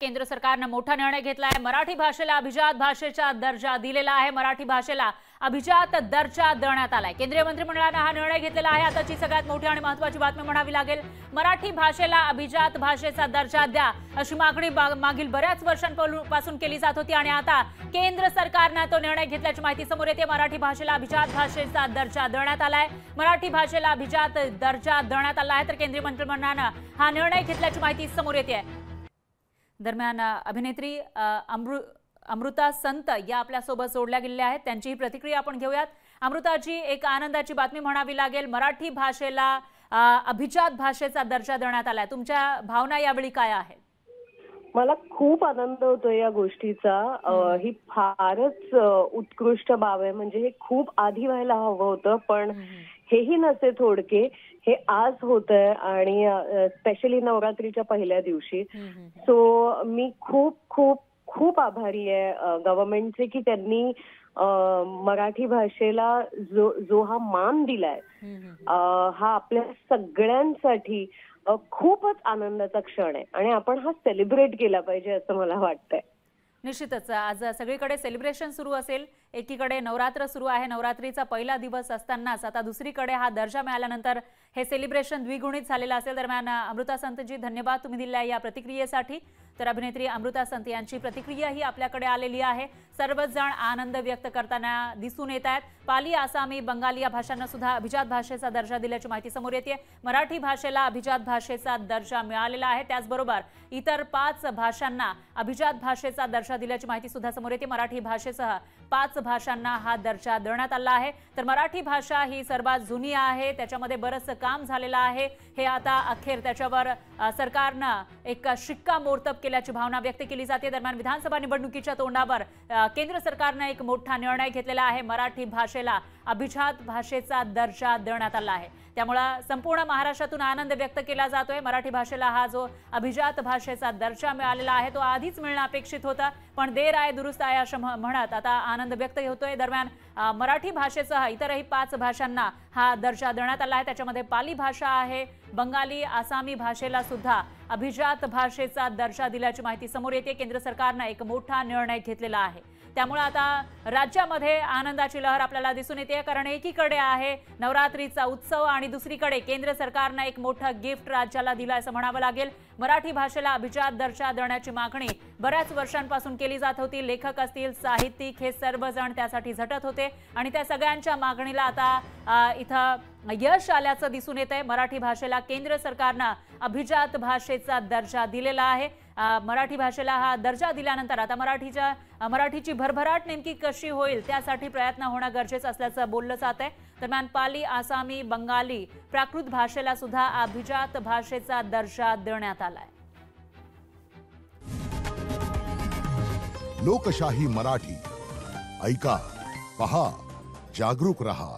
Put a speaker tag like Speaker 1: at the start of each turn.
Speaker 1: केंद्र सरकारने मोठा निर्णय घेतला आहे। मराठी भाषेला अभिजात भाषेचा दर्जा दिलेला आहे। मराठी भाषेला अभिजात दर्जा देण्यात आलाय। केंद्रीय मंत्रिमंडळाने हा निर्णय घेतलेला आहे। आताची सगळ्यात मोठी आणि महत्त्वाची बातमी म्हणावी लागेल। मराठी भाषेला अभिजात भाषेचा दर्जा द्या अशी मागणी मागील बऱ्याच वर्षांपासून केली जात होती आणि आता केंद्र सरकारने तो निर्णय घेतल्याची माहिती समोर येते। मराठी भाषेला अभिजात भाषेचा दर्जा देण्यात आलाय। मराठी भाषेला अभिजात दर्जा देण्यात आला आहे तर केंद्रीय मंत्रिमंडळाने हा निर्णय घेतल्याची माहिती समोर येते। दरम्यान अभिनेत्री अमृता संत या आपल्या सोबत जोडल्या गेलेल्या आहेत। त्यांची प्रतिक्रिया आपण घेऊयात। अमृताजी, एक आनंदाची बातमी म्हणावी लागेल। मराठी भाषेला अभिजात भाषेचा दर्जा देण्यात आलाय। तुमच्या भावना यावेळी काय आहेत?
Speaker 2: मला खूप आनंद होतोय या गोष्टीचा। ही फारच उत्कृष्ट बाब आहे। म्हणजे हे खूप आधी व्हायला हवं होतं, पण हेही नसे थोडके हे आज होतंय आणि स्पेशली नवरात्रीच्या पहिल्या दिवशी। सो मी खूप खूप खूप आभारी आहे गव्हर्नमेंटचे की त्यांनी मराठी भाषेला जो हा मान दिलाय, हा आपल्या सगळ्यांसाठी खूपच आनंदाचा क्षण आहे आणि आपण हा सेलिब्रेट केला पाहिजे असं मला वाटतंय।
Speaker 1: निश्चितच आज सगळीकडे सेलिब्रेशन सुरू असेल। एकीकडे नवरात्र सुरू आहे, नवरात्रीचा पहिला दिवस असतानाच आता दुसरीकडे हा दर्जा मिळाल्यानंतर हे सेलिब्रेशन द्विगुणित झालेलं असेल। दरम्यान अमृता संतजी, धन्यवाद तुम्ही दिलेल्या या प्रतिक्रियेसाठी। तर अभिनेत्री अमृता संत यांची प्रतिक्रिया ही आपल्याकडे आलेली आहे। सर्वच जण आनंद व्यक्त करताना दिसून येत आहेत। पाली, आसामी, बंगाली या भाषांना सुद्धा अभिजात भाषेचा दर्जा दिल्याची माहिती समोर येते। मराठी भाषेला अभिजात भाषेचा दर्जा मिळालेला आहे। त्याचबरोबर इतर 5 भाषांना अभिजात भाषेचा दर्जा दिल्याची माहिती सुद्धा समोर येते। मराठी भाषेसह 5 भाषांना हा दर्जा देण्यात आला आहे। तर मराठी भाषा ही सर्वात जुनी आहे, त्याच्यामध्ये बरंच काम झालेलं आहे। हे आता अखेर त्याच्यावर सरकारनं एक शिक्कामोर्तब केल्याची भावना व्यक्त केली जाते। दरम्यान विधानसभा निवडणुकीच्या तोंडावर केंद्र सरकारने एक मोठा निर्णय घेतलेला आहे। मराठी भाषेला अभिजात भाषेचा दर्जा देण्यात आला आहे। त्यामुळे संपूर्ण महाराष्ट्रातून आनंद व्यक्त केला जातोय। मराठी भाषेला हा जो अभिजात भाषेचा दर्जा मिळालेला आहे तो आधीच मिळणं अपेक्षित होता, पण देर आहे दुरुस्त आहे असं म्हणत आता आनंद व्यक्त होतोय। दरम्यान मराठी भाषेसह इतरही 5 भाषांना हा दर्जा देण्यात आला आहे। त्याच्यामध्ये पाली भाषा आहे, बंगाली, आसामी भाषेला सुद्धा अभिजात भाषेचा दर्जा दिल्याची माहिती समोर येते। केंद्र सरकारने एक मोठा निर्णय घेतलेला आहे। त्यामुळे आता राज्यामध्ये आनंदाची लहर आपल्याला दिसून येते, कारण एकीकडे आहे नवरात्रीचा उत्सव आणि दुसरीकडे केंद्र सरकारने एक मोठं गिफ्ट राज्याला दिलं असं म्हणावं लागेल। मराठी भाषेला अभिजात दर्जा देण्याची मागणी बऱ्याच वर्षांपासून केली जात होती। लेखक असतील, साहित्यिक, हे सर्वजण त्यासाठी झटत होते आणि त्या सगळ्यांच्या मागणीला आता इथं यश आल्याचं दिसून येतंय। मराठी भाषेला केंद्र सरकारने अभिजात भाषेचा दर्जा दिलेला आहे। मराठी भाषेला हा दर्जा दिल्यानंतर आता मराठीची भरभराट नेमकी कशी होईल त्यासाठी प्रयत्न होणं गरजेचं असल्याचं बोललं जात आहे। दरम्यान पाली, आसामी, बंगाली, प्राकृत भाषेला सुद्धा अभिजात भाषेचा दर्जा देण्यात आलाय।
Speaker 3: लोकशाही मराठी ऐका, पहा, जागरूक रहा।